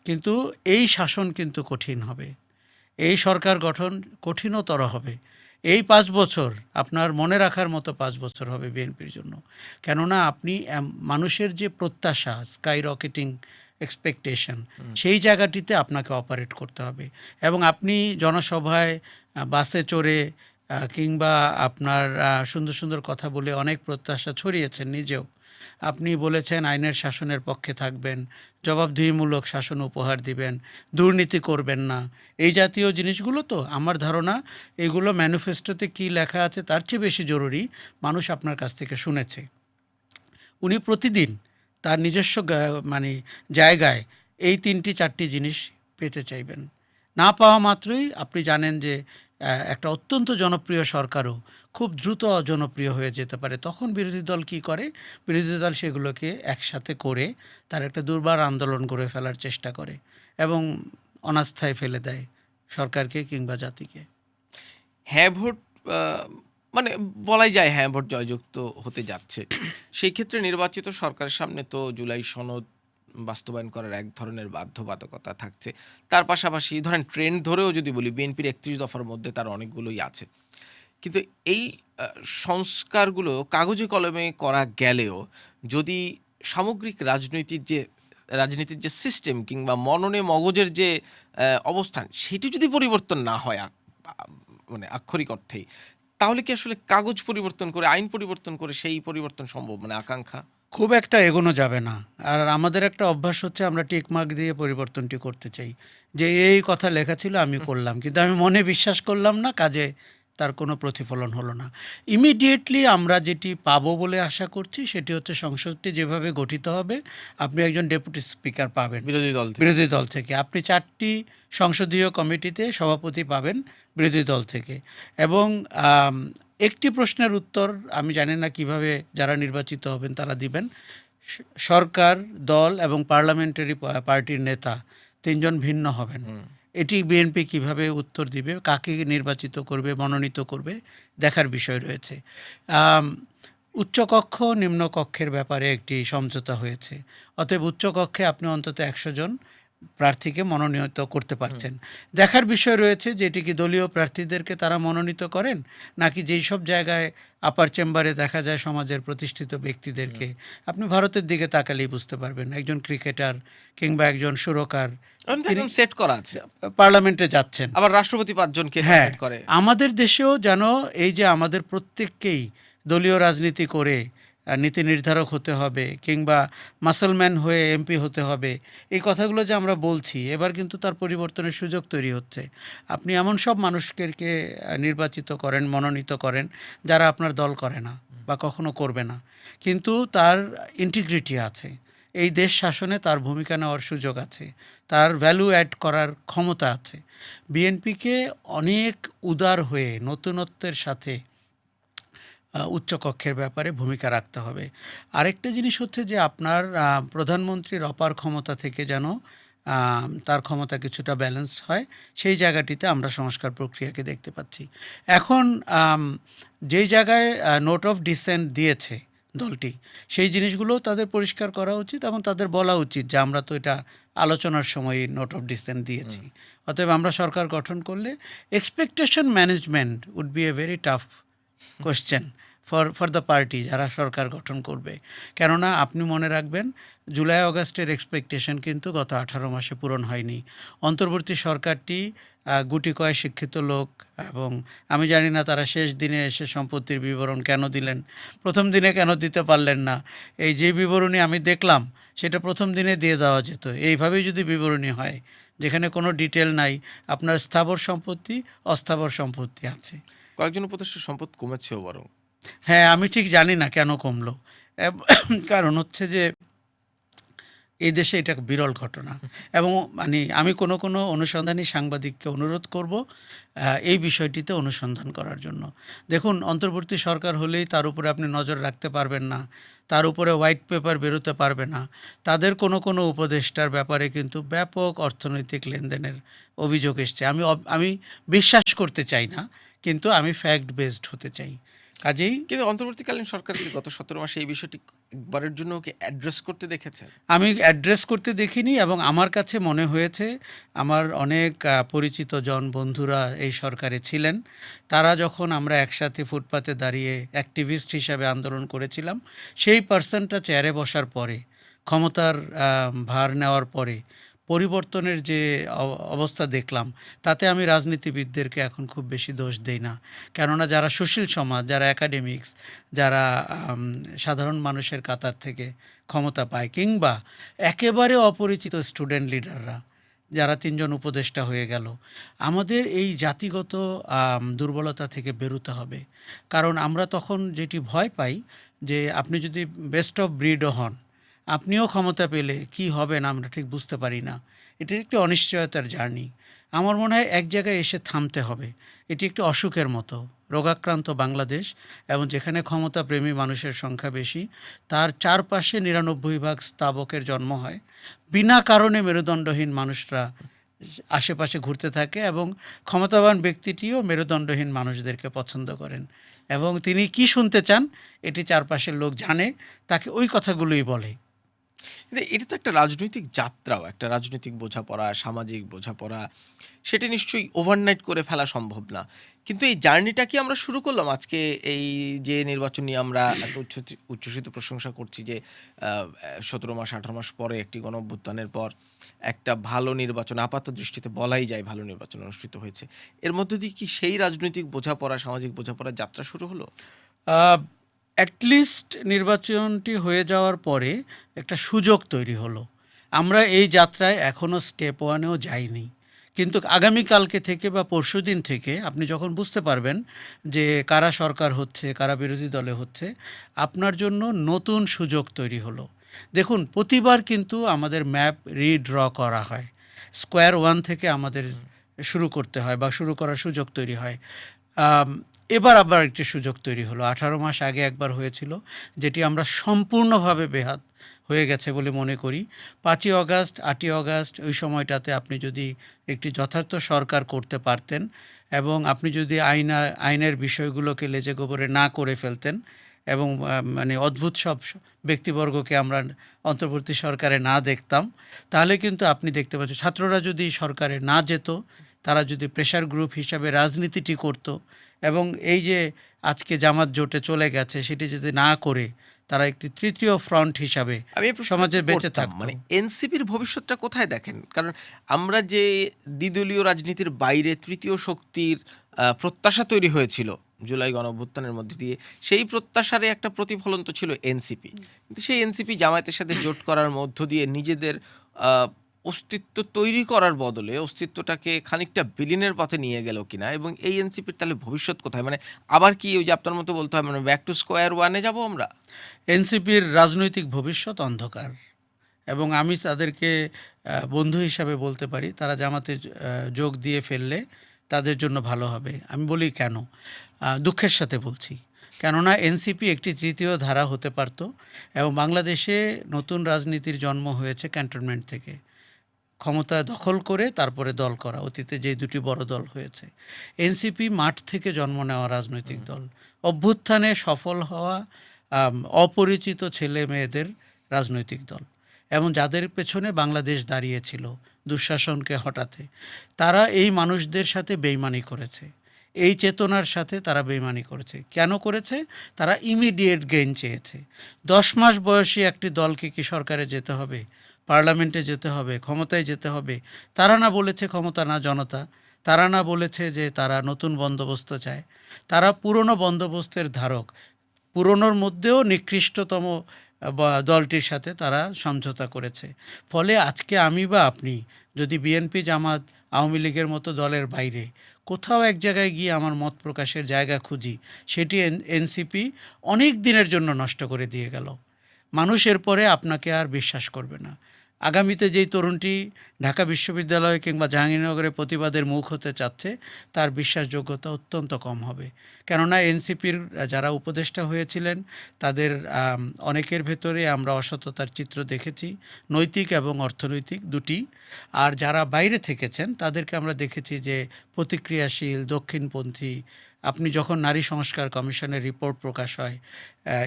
কিন্তু এই শাসন কিন্তু কঠিন হবে, এই সরকার গঠন কঠিনতর হবে। এই ৫ বছর আপনার মনে রাখার মতো ৫ বছর হবে বিএনপির জন্য। কেননা আপনি মানুষের যে প্রত্যাশা, স্কাই রকেটিং এক্সপেকটেশন, সেই জায়গাটিতে আপনাকে অপারেট করতে হবে। এবং আপনি জনসভায় বাসে চড়ে কিংবা আপনার সুন্দর সুন্দর কথা বলে অনেক প্রত্যাশা ছড়িয়েছেন নিজেও। আপনি বলেছেন আইনের শাসনের পক্ষে থাকবেন, জবাবদিহিমূলক শাসন উপহার দিবেন, দুর্নীতি করবেন না, এই জাতীয় জিনিসগুলো। তো আমার ধারণা এগুলো ম্যানিফেস্টোতে কী লেখা আছে তার চেয়ে বেশি জরুরি মানুষ আপনার কাছ থেকে শুনেছে। উনি প্রতিদিন তার নিজস্ব মানে জায়গায় এই ৩-৪টি জিনিস পেতে চাইবেন। না পাওয়া মাত্রই আপনি জানেন যে একটা অত্যন্ত জনপ্রিয় সরকারও খুব দ্রুত অজনপ্রিয় হয়ে যেতে পারে। তখন বিরোধী দল কী করে? বিরোধী দল সেগুলোকে একসাথে করে তার একটা দুর্বার আন্দোলন গড়ে ফেলার চেষ্টা করে এবং অনাস্থায় ফেলে দেয় সরকারকে কিংবা জাতিকে। হ্যাঁ ভোট মানে বলাই যায় হ্যাঁ ভোট জয়যুক্ত হতে যাচ্ছে। সেই ক্ষেত্রে নির্বাচিত সরকারের সামনে তো জুলাই সনদ বাস্তবায়ন করার এক ধরনের বাধ্যবাধকতা থাকছে। তার পাশাপাশি ধরেন ট্রেন্ড ধরেও যদি বলি, বিএনপির ৩১ দফার মধ্যে তার অনেকগুলোই আছে। কিন্তু এই সংস্কারগুলো কাগজে কলমে করা গেলেও যদি সামগ্রিক রাজনীতির যে সিস্টেম কিংবা মননে মগজের যে অবস্থান, সেটি যদি পরিবর্তন না হয় মানে আক্ষরিক অর্থেই, তাহলে কি আসলে কাগজ পরিবর্তন করে, আইন পরিবর্তন করে সেই পরিবর্তন সম্ভব? মানে আকাঙ্ক্ষা খুব একটা এগোনো যাবে না। আর আমাদের একটা অভ্যাস হচ্ছে আমরা টিকমার্ক দিয়ে পরিবর্তনটি করতে চাই, যে এই কথা লেখা ছিল আমি করলাম, কিন্তু আমি মনে বিশ্বাস করলাম না, কাজে তার কোনো প্রতিফলন হলো না। ইমিডিয়েটলি আমরা যেটি পাবো বলে আশা করছি সেটি হচ্ছে সংসদটি যেভাবে গঠিত হবে, আপনি একজন ডেপুটি স্পিকার পাবেন বিরোধী দল থেকে, আপনি 4টি সংসদীয় কমিটিতে সভাপতি পাবেন বিরোধী দল থেকে, এবং একটি প্রশ্নের উত্তর আমি জানি না কিভাবে যারা নির্বাচিত হবেন তারা দিবেন। সরকার, দল এবং পার্লামেন্টারি পার্টির নেতা 3 জন ভিন্ন হবেন। এটি বিএনপি কিভাবে উত্তর দিবে, কাকে নির্বাচিত করবে, মনোনীত করবে, দেখার বিষয় রয়েছে। উচ্চকক্ষ নিম্নকক্ষের ব্যাপারে একটি সমঝোতা হয়েছে। অতএব উচ্চকক্ষে আপনি অন্তত 100 জন প্রার্থীকে মনোনীত করতে পারছেন। দেখার বিষয় রয়েছে যে এটি কি দলীয় প্রার্থীদেরকে তারা মনোনীত করেন, নাকি যেই সব জায়গায় আপার চেম্বারে দেখা যায় সমাজের প্রতিষ্ঠিত ব্যক্তিদেরকে। আপনি ভারতের দিকে তাকালেই বুঝতে পারবেন, একজন ক্রিকেটার কিংবা একজন সুরকার সেট করা আছে, পার্লামেন্টে যাচ্ছেন, আবার রাষ্ট্রপতি 5 জনকে সেট করে। আমাদের দেশেও যেন এই যে আমাদের প্রত্যেককেই দলীয় রাজনীতি করে নীতি নির্ধারক হতে হবে কিংবা মাসলম্যান হয়ে এমপি হতে হবে, এই কথাগুলো যে আমরা বলছি, এবার কিন্তু তার পরিবর্তনের সুযোগ তৈরি হচ্ছে। আপনি এমন সব মানুষকে নির্বাচিত করেন, মনোনীত করেন, যারা আপনার দল করে না বা কখনো করবে না, কিন্তু তার ইন্টিগ্রিটি আছে, এই দেশ শাসনে তার ভূমিকা নেওয়ার সুযোগ আছে, তার ভ্যালু অ্যাড করার ক্ষমতা আছে। বিএনপিকে অনেক উদার হয়ে নতুনত্বের সাথে উচ্চকক্ষের ব্যাপারে ভূমিকা রাখতে হবে। আরেকটা জিনিস হচ্ছে যে আপনার প্রধানমন্ত্রীর অপার ক্ষমতা থেকে যেন তার ক্ষমতা কিছুটা ব্যালেন্স হয়, সেই জায়গাটিতে আমরা সংস্কার প্রক্রিয়াকে দেখতে পাচ্ছি। এখন যেই জায়গায় নোট অফ ডিসেন্ট দিয়েছে দলটি, সেই জিনিসগুলো তাদের পরিষ্কার করা উচিত এবং তাদের বলা উচিত যে আমরা তো এটা আলোচনার সময় নোট অফ ডিসেন্ট দিয়েছি। অতএব আমরা সরকার গঠন করলে expectation management would be a very tough question for the party যারা সরকার গঠন করবে। কেননা আপনি মনে রাখবেন, জুলাই অগাস্টের এক্সপেকটেশন কিন্তু গত 18 মাসে পূরণ হয়নি। অন্তর্বর্তী সরকারটি গুটি কয়েক শিক্ষিত লোক, এবং আমি জানি না তারা শেষ দিনে এসে সম্পত্তির বিবরণ কেন দিলেন, প্রথম দিনে কেন দিতে পারলেন না। এই যে বিবরণী আমি দেখলাম সেটা প্রথম দিনে দিয়ে দেওয়া যেত। এইভাবেই যদি বিবরণী হয় যেখানে কোনো ডিটেল নাই, আপনার স্থাবর সম্পত্তি, অস্থাবর সম্পত্তি আছে। কয়েকজন উপদেষ্টার সম্পদ কমেছেও বরং। হ্যাঁ, আমি ঠিক জানি না কেন কমলো। কারণ হচ্ছে যে এই দেশে এটা বিরল ঘটনা। এবং মানে আমি কোনো অনুসন্ধানী সাংবাদিককে অনুরোধ করব এই বিষয়টিতে অনুসন্ধান করার জন্য। দেখুন, অন্তর্বর্তী সরকার হলেই তার উপরে আপনি নজর রাখতে পারবেন না, তার উপরে হোয়াইট পেপার বেরোতে পারবে না। তাদের কোনো উপদেষ্টার ব্যাপারে কিন্তু ব্যাপক অর্থনৈতিক লেনদেনের অভিযোগ এসছে। আমি বিশ্বাস করতে চাই না, কিন্তু আমি ফ্যাক্ট বেসড হতে চাই। কাজেই কিন্তু অন্তর্বর্তীকালীন সরকার কি গত ১৭ মাসে এই বিষয়টি একবারের জন্য কি অ্যাড্রেস করতে দেখেছেন? আমি অ্যাড্রেস করতে দেখিনি, এবং আমার কাছে মনে হয়েছে আমার অনেক পরিচিত জন বন্ধুরা এই সরকারে ছিলেন। তারা যখন আমরা একসাথে ফুটপাতে দাঁড়িয়ে অ্যাক্টিভিস্ট হিসাবে আন্দোলন করেছিলাম, সেই পার্সনটা চেয়ারে বসার পরে, ক্ষমতার ভার নেওয়ার পরে পরিবর্তনের যে অবস্থা দেখলাম, তাতে আমি রাজনীতিবিদদেরকে এখন খুব বেশি দোষ দেই না। কেননা যারা সুশীল সমাজ, যারা একাডেমিক্স, যারা সাধারণ মানুষের কাতার থেকে ক্ষমতা পায়, কিংবা একেবারে অপরিচিত স্টুডেন্ট লিডাররা যারা ৩ জন উপদেষ্টা হয়ে গেল, আমাদের এই জাতিগত দুর্বলতা থেকে বেরোতে হবে। কারণ আমরা তখন যেটি ভয় পাই যে আপনি যদি বেস্ট অফ ব্রিডও হন, আপনিও ক্ষমতা পেলে কি হবেন আমরা ঠিক বুঝতে পারি না। এটি একটি অনিশ্চয়তার জার্নি। আমার মনে হয় এক জায়গায় এসে থামতে হবে। এটি একটি অসুখের মতো, রোগাক্রান্ত বাংলাদেশ, এবং যেখানে ক্ষমতাপ্রেমী মানুষের সংখ্যা বেশি, তার চারপাশে ৯৯ ভাগ স্তাবকের জন্ম হয়। বিনা কারণে মেরুদণ্ডহীন মানুষরা আশেপাশে ঘুরতে থাকে, এবং ক্ষমতাবান ব্যক্তিটিও মেরুদণ্ডহীন মানুষদেরকে পছন্দ করেন, এবং তিনি কি শুনতে চান এটি চারপাশের লোক জানে, তাকে ওই কথাগুলোই বলে। কিন্তু এটা তো একটা রাজনৈতিক যাত্রাও, একটা রাজনৈতিক বোঝাপড়া, সামাজিক বোঝাপড়া, সেটি নিশ্চয়ই ওভারনাইট করে ফেলা সম্ভব না। কিন্তু এই জার্নিটা কি আমরা শুরু করলাম আজকে? এই যে নির্বাচন নিয়ে আমরা এত উচ্ছ্বসিত প্রশংসা করছি যে ১৭ মাস ১৮ মাস পরে একটি গণঅভ্যুত্থানের পর একটা ভালো নির্বাচন, আপাত দৃষ্টিতে বলাই যায় ভালো নির্বাচন অনুষ্ঠিত হয়েছে। এর মধ্য দিয়ে কি সেই রাজনৈতিক বোঝাপড়া, সামাজিক বোঝাপড়ার যাত্রা শুরু হলো? অ্যাটলিস্ট নির্বাচনটি হয়ে যাওয়ার পরে একটা সুযোগ তৈরি হলো। আমরা এই যাত্রায় এখনও স্টেপ ওয়ানেও যাইনি, কিন্তু আগামীকালকে থেকে বা পরশুদিন থেকে আপনি যখন বুঝতে পারবেন যে কারা সরকার হচ্ছে, কারা বিরোধী দলে হচ্ছে, আপনার জন্য নতুন সুযোগ তৈরি হলো। দেখুন, প্রতিবার কিন্তু আমাদের ম্যাপ রিড্র করা হয়, স্কোয়ার ওয়ান থেকে আমাদের শুরু করতে হয় বা শুরু করার সুযোগ তৈরি হয়। এবার আবার একটি সুযোগ তৈরি হলো। ১৮ মাস আগে একবার হয়েছিল, যেটি আমরা সম্পূর্ণভাবে বেহাত হয়ে গেছে বলে মনে করি। ৫ই অগাস্ট, ৮ই অগাস্ট, ওই সময়টাতে আপনি যদি একটি যথার্থ সরকার করতে পারতেন, এবং আপনি যদি আইনের বিষয়গুলোকে লেজে গোবরে না করে ফেলতেন, এবং মানে অদ্ভুত সব ব্যক্তিবর্গকে আমরা অন্তর্বর্তী সরকারে না দেখতাম, তাহলে কিন্তু আপনি দেখতে পাচ্ছেন ছাত্ররা যদি সরকারে না যেত, তারা যদি প্রেশার গ্রুপ হিসাবে রাজনীতিটি করত, এবং এই যে আজকে জামাত জোটে চলে গেছে সেটি যদি না করে তারা একটি তৃতীয় ফ্রন্ট হিসাবে আমি এই প্রশ্নটা সমাজে বেঁচে করতাম, থাকতো। মানে এনসিপির ভবিষ্যৎটা কোথায় দেখেন? কারণ আমরা যে দ্বিদলীয় রাজনীতির বাইরে তৃতীয় শক্তির প্রত্যাশা তৈরি হয়েছিল জুলাই গণঅভ্যুত্থানের মধ্যে দিয়ে, সেই প্রত্যাশারে একটা প্রতিফলন তো ছিল এনসিপি। কিন্তু সেই এনসিপি জামায়াতের সাথে জোট করার মধ্য দিয়ে নিজেদের অস্তিত্ব তৈরি করার বদলে অস্তিত্বটাকে খানিকটা বিলীনের পথে নিয়ে গেল কিনা, এবং এই এনসিপির তাহলে ভবিষ্যৎ কোথায়? মানে আবার কি ওই যে আপনার মতো বলতে হয়, মানে ব্যাক টু স্কোয়ার ওয়ানে যাব আমরা? এনসিপির রাজনৈতিক ভবিষ্যৎ অন্ধকার, এবং আমি তাদেরকে বন্ধু হিসাবে বলতে পারি, তারা জামাতে যোগ দিয়ে ফেললে তাদের জন্য ভালো হবে। আমি বলি কেন, দুঃখের সাথে বলছি, কেননা এনসিপি একটি তৃতীয় ধারা হতে পারত, এবং বাংলাদেশে নতুন রাজনীতির জন্ম হয়েছে ক্যান্টনমেন্ট থেকে, ক্ষমতা দখল করে তারপরে দল করা। অতীতে যে দুটি বড় দল হয়েছে, এনসিপি মাঠ থেকে জন্ম নেওয়া রাজনৈতিক দল, অভ্যুত্থানে সফল হওয়া অপরিচিত ছেলে মেয়েদের রাজনৈতিক দল, এবং যাদের পেছনে বাংলাদেশ দাঁড়িয়েছিল দুঃশাসনকে হটাতে। তারা এই মানুষদের সাথে বেইমানি করেছে, এই চেতনার সাথে তারা বেইমানি করেছে। কেন করেছে? তারা ইমিডিয়েট গেইন চেয়েছে। 10 মাস বয়সী একটি দলকে কি সরকারে যেতে হবে, পার্লামেন্টে যেতে হবে, ক্ষমতায় যেতে হবে? তারা না বলেছে ক্ষমতা না জনতা, তারা না বলেছে যে তারা নতুন বন্দোবস্ত চায়, তারা পুরনো বন্দোবস্তের ধারক। পুরনোর মধ্যেও নিকৃষ্টতম দলটির সাথে তারা সমঝোতা করেছে। ফলে আজকে আমি বা আপনি যদি বিএনপি, জামাত, আওয়ামী লীগের মতো দলের বাইরে কোথাও এক জায়গায় গিয়ে আমার মত প্রকাশের জায়গা খুঁজি, সেটি এনসিপি অনেক দিনের জন্য নষ্ট করে দিয়ে গেল। মানুষ এরপরে আপনাকে আর বিশ্বাস করবে না। আগামীতে যেই তরুণটি ঢাকা বিশ্ববিদ্যালয় কিংবা জাহাঙ্গীরনগরে প্রতিবাদের মুখ হতে চাচ্ছে তার বিশ্বাসযোগ্যতা অত্যন্ত কম হবে। কেননা এনসিপির যারা উপদেষ্টা হয়েছিলেন তাদের অনেকের ভেতরে আমরা অসততার চিত্র দেখেছি, নৈতিক এবং অর্থনৈতিক দুটি। আর যারা বাইরে থেকেছেন তাদেরকে আমরা দেখেছি যে প্রতিক্রিয়াশীল, দক্ষিণপন্থী। আপনি যখন নারী সংস্কার কমিশনের রিপোর্ট প্রকাশ হয়,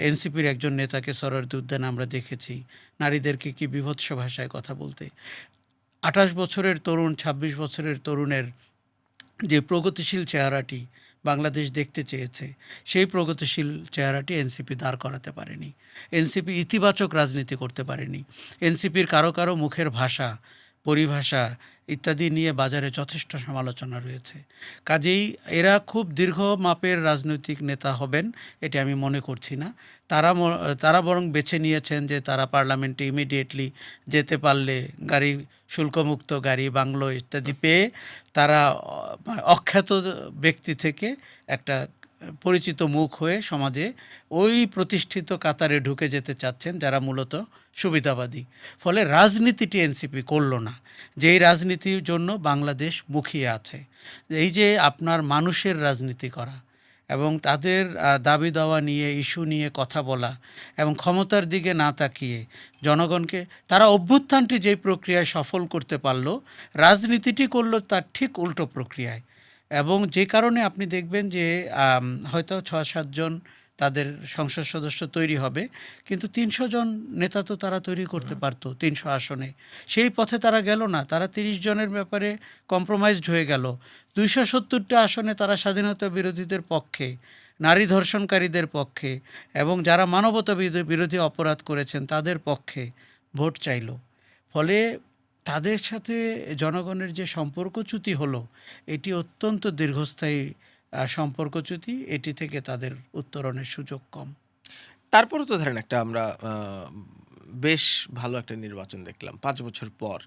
এনসিপির একজন নেতাকে সরোয়ার্দী উদ্যানে আমরা দেখেছি নারীদেরকে কি বীভৎস ভাষায় কথা বলতে। ২৮ বছরের তরুণ, ২৬ বছরের তরুণের যে প্রগতিশীল চেহারাটি বাংলাদেশ দেখতে চেয়েছে, সেই প্রগতিশীল চেহারাটি এনসিপি দাঁড় করাতে পারেনি। এনসিপি ইতিবাচক রাজনীতি করতে পারেনি। এনসিপির কারো কারো মুখের ভাষা, পরিভাষা ইত্যাদি নিয়ে বাজারে যথেষ্ট সমালোচনা রয়েছে। কাজেই এরা খুব দীর্ঘ মাপের রাজনৈতিক নেতা হবেন এটি আমি মনে করছি না। তারা বরং বেছে নিয়েছেন যে তারা পার্লামেন্টে ইমিডিয়েটলি যেতে পারলে গাড়ি শুল্কমুক্ত গাড়ি, বাংলো ইত্যাদি পেয়ে তারা অখ্যাত ব্যক্তি থেকে একটা পরিচিত মুখ হয়ে সমাজে ওই প্রতিষ্ঠিত কাতারে ঢুকে যেতে চাচ্ছেন যারা মূলত সুবিধাবাদী। ফলে রাজনীতিটি এনসিপি করল না, যেই রাজনীতির জন্য বাংলাদেশ মুখিয়ে আছে। এই যে আপনার মানুষের রাজনীতি করা এবং তাদের দাবি দাওয়া নিয়ে, ইস্যু নিয়ে কথা বলা এবং ক্ষমতার দিকে না তাকিয়ে জনগণকে, তারা অভ্যুত্থানটি যেই প্রক্রিয়ায় সফল করতে পারল, রাজনীতিটি করলো তার ঠিক উল্টো প্রক্রিয়ায়। এবং যে কারণে আপনি দেখবেন যে হয়তো ৬-৭ জন তাদের সংসদ সদস্য তৈরি হবে, কিন্তু ৩০০ জন নেতা তো তারা তৈরি করতে পারতো ৩০০ আসনে। সেই পথে তারা গেল না, তারা ৩০ জনের ব্যাপারে কম্প্রোমাইজড হয়ে গেল। ২৭০টা আসনে তারা স্বাধীনতা বিরোধীদের পক্ষে, নারী ধর্ষণকারীদের পক্ষে এবং যারা মানবতা বিরোধী অপরাধ করেছেন তাদের পক্ষে ভোট চাইল। ফলে তাদের সাথে জনগণের যে সম্পর্কচ্যুতি হলো, এটি অত্যন্ত দীর্ঘস্থায়ী সম্পর্কচ্যুতি। এটি থেকে তাদের উত্তরণের সুযোগ কম। তারপরও তো ধরেন একটা আমরা বেশ ভালো একটা নির্বাচন দেখলাম ৫ বছর পর।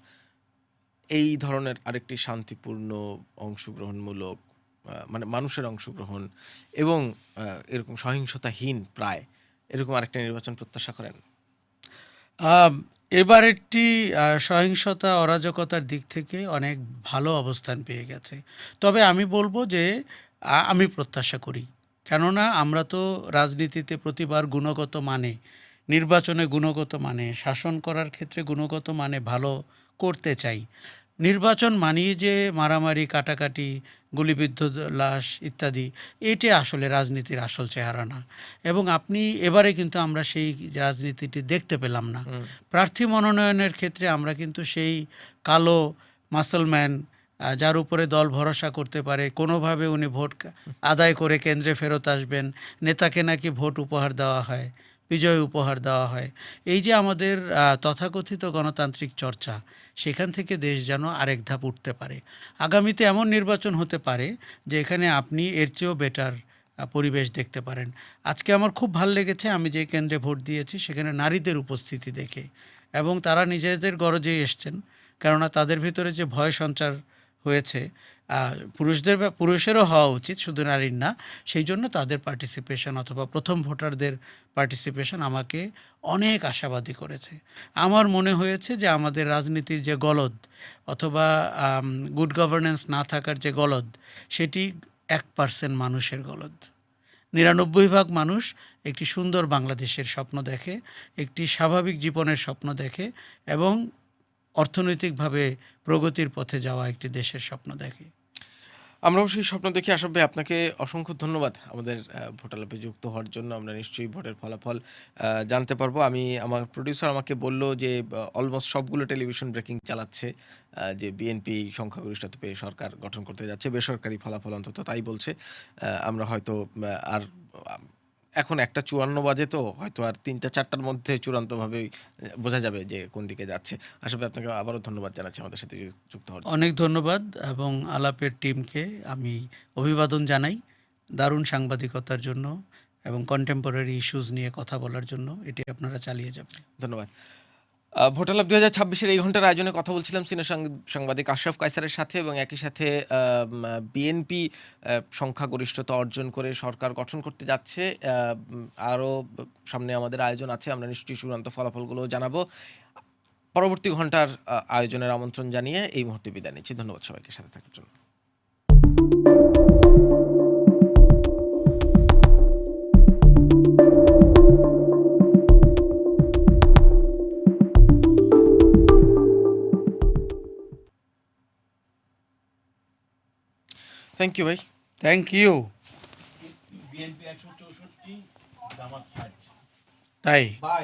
এই ধরনের আরেকটি শান্তিপূর্ণ অংশগ্রহণমূলক মানে মানুষের অংশগ্রহণ এবং এরকম সহিংসতাহীন প্রায় এরকম আরেকটা নির্বাচন প্রত্যাশা করেন? এবারেরটি সহিংসতা, অরাজকতার দিক থেকে অনেক ভালো অবস্থান পেয়ে গেছে। তবে আমি বলবো যে আমি প্রত্যাশা করি। কেননা আমরা তো রাজনীতিতে প্রতিবার গুণগত মানে, নির্বাচনে গুণগত মানে, শাসন করার ক্ষেত্রে গুণগত মানে ভালো করতে চাই। নির্বাচন মানেই যে মারামারি, কাটাকাটি, গুলিবিদ্ধ লাশ ইত্যাদি, এটি আসলে রাজনীতির আসল চেহারা না। এবং আপনি এবারে কিন্তু আমরা সেই রাজনীতিটি দেখতে পেলাম না। প্রার্থী মনোনয়নের ক্ষেত্রে আমরা কিন্তু সেই কালো মাসলম্যান, যার উপরে দল ভরসা করতে পারে, কোনোভাবে উনি ভোট আদায় করে কেন্দ্রে ফেরত আসবেন, নেতাকে নাকি ভোট উপহার দেওয়া হয়, বিজয় উপহার দেওয়া হয়। এই যে আমাদের তথাকথিত গণতান্ত্রিক চর্চা, সেখান থেকে দেশ যেন আরেক ধাপ উঠতে পারে। আগামীতে এমন নির্বাচন হতে পারে যে এখানে আপনি এর চেয়েও বেটার পরিবেশ দেখতে পারেন। আজকে আমার খুব ভালো লেগেছে আমি যে কেন্দ্রে ভোট দিয়েছি সেখানে নারীদের উপস্থিতি দেখে, এবং তারা নিজেদের গরজেই এসছেন। কেননা তাদের ভিতরে যে ভয় সঞ্চার হয়েছে, পুরুষেরও হওয়া উচিত, শুধু নারীর না। সেই জন্য তাদের পার্টিসিপেশন অথবা প্রথম ভোটারদের পার্টিসিপেশন আমাকে অনেক আশাবাদী করেছে। আমার মনে হয়েছে যে আমাদের রাজনীতির যে গলদ অথবা গুড গভর্নেন্স না থাকার যে গলদ, সেটি 1% মানুষের গলদ। 99% মানুষ একটি সুন্দর বাংলাদেশের স্বপ্ন দেখে, একটি স্বাভাবিক জীবনের স্বপ্ন দেখে এবং অর্থনৈতিকভাবে প্রগতির পথে যাওয়া একটি দেশের স্বপ্ন দেখে। আমরাও সেই স্বপ্ন দেখি। আশরাফ ভাই, আপনাকে অসংখ্য ধন্যবাদ আমাদের ভোট আলাপে যুক্ত হওয়ার জন্য। আমরা নিশ্চয়ই ভোটের ফলাফল জানতে পারবো। আমার প্রডিউসার আমাকে বলল যে অলমোস্ট সবগুলো টেলিভিশন ব্রেকিং চালাচ্ছে যে বিএনপি সংখ্যাগরিষ্ঠতা পেয়ে সরকার গঠন করতে যাচ্ছে। বেসরকারি ফলাফল অন্তত তাই বলছে। আমরা হয়তো আর এখন 1:54 বাজে, তো হয়তো আর 3টা-4টার মধ্যে চূড়ান্তভাবেই বোঝা যাবে যে কোন দিকে যাচ্ছে। আসলে আপনাকে আবারও ধন্যবাদ জানাচ্ছি আমাদের সাথে যুক্ত হওয়ার জন্য। অনেক ধন্যবাদ এবং আলাপের টিমকে আমি অভিবাদন জানাই দারুণ সাংবাদিকতার জন্য এবং কন্টেম্পোরারি ইস্যুস নিয়ে কথা বলার জন্য। এটি আপনারা চালিয়ে যাবেন। ধন্যবাদ। ভোট আলাপ 2026-এর এই ঘন্টার আয়োজনে কথা বলছিলাম সিনিয়র সাংবাদিক আশরাফ কায়সারের সাথে, এবং একই সাথে বিএনপি সংখ্যাগরিষ্ঠতা অর্জন করে সরকার গঠন করতে যাচ্ছে। আরও সামনে আমাদের আয়োজন আছে, আমরা নিশ্চয়ই চূড়ান্ত ফলাফলগুলো জানাবো। পরবর্তী ঘন্টার আয়োজনের আমন্ত্রণ জানিয়ে এই মুহূর্তে বিদায় নিচ্ছি। ধন্যবাদ সবাইকে সাথে থাকার জন্য। থ্যাংক ইউ ভাই। Thank you. বিএনপি 164, জামাত 60। তাই ভাই